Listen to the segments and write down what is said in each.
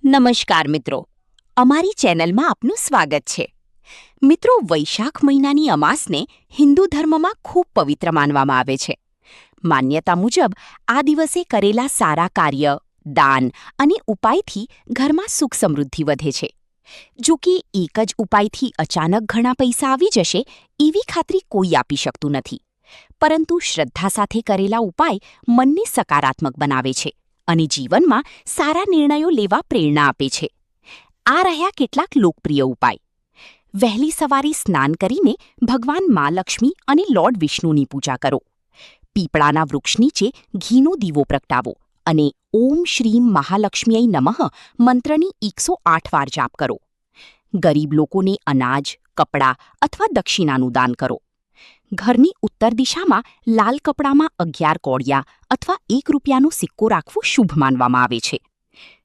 નમસ્કાર મિત્રો, અમારી ચેનલમાં આપનું સ્વાગત છે. મિત્રો, વૈશાખ મહિનાની અમાસને હિન્દુ ધર્મમાં ખૂબ પવિત્ર માનવામાં આવે છે. માન્યતા મુજબ આ દિવસે કરેલા સારા કાર્ય, દાન અને ઉપાયથી ઘરમાં સુખ સમૃદ્ધિ વધે છે. જો કે એક જ ઉપાયથી અચાનક ઘણા પૈસા આવી જશે એવી ખાતરી કોઈ આપી શકતું નથી. પરંતુ શ્રદ્ધા સાથે કરેલા ઉપાય મનને સકારાત્મક બનાવે છે અને જીવનમાં સારા નિર્ણયો લેવા પ્રેરણા આપે છે. આ રહ્યા કેટલાક લોકપ્રિય ઉપાય. વહેલી સવારે સ્નાન કરીને ભગવાન મા લક્ષ્મી અને લોર્ડ વિષ્ણુની પૂજા કરો. પીપળાના વૃક્ષ નીચે ઘીનો દીવો પ્રગટાવો અને ઓમ શ્રીમ મહાલક્ષ્મીએ નમઃ મંત્રની 108 વાર જાપ કરો. ગરીબ લોકોને અનાજ, કપડાં અથવા દક્ષિણાનું દાન કરો. ઘરની ઉત્તર દિશામાં લાલ કપડામાં 11 કોળિયા અથવા 1 રૂપિયાનો સિક્કો રાખવો શુભ માનવામાં આવે છે.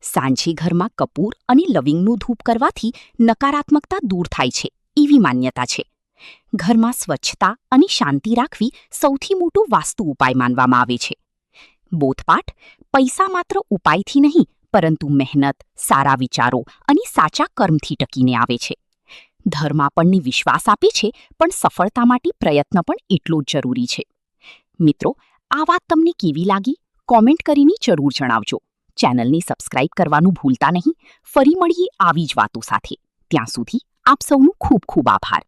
સાંજે ઘરમાં કપૂર અને લવિંગનું ધૂપ કરવાથી નકારાત્મકતા દૂર થાય છે એવી માન્યતા છે. ઘરમાં સ્વચ્છતા અને શાંતિ રાખવી સૌથી મોટો વાસ્તુ ઉપાય માનવામાં આવે છે. બોધપાઠ પૈસા માત્ર ઉપાયથી નહીં, પરંતુ મહેનત, સારા વિચારો અને સાચા કર્મથી ટકીને આવે છે. ધર્મ આપણને વિશ્વાસ આપે છે, પણ સફળતા માટે પ્રયત્ન પણ એટલો જ જરૂરી છે. મિત્રો, આ વાત તમને કેવી લાગી? કોમેન્ટ કરીને જરૂર જણાવજો. ચેનલને સબસ્ક્રાઇબ કરવાનું ભૂલતા નહીં. ફરી મળીએ આવી જ વાતો સાથે. ત્યાં સુધી આપ સૌનું ખૂબ ખૂબ આભાર.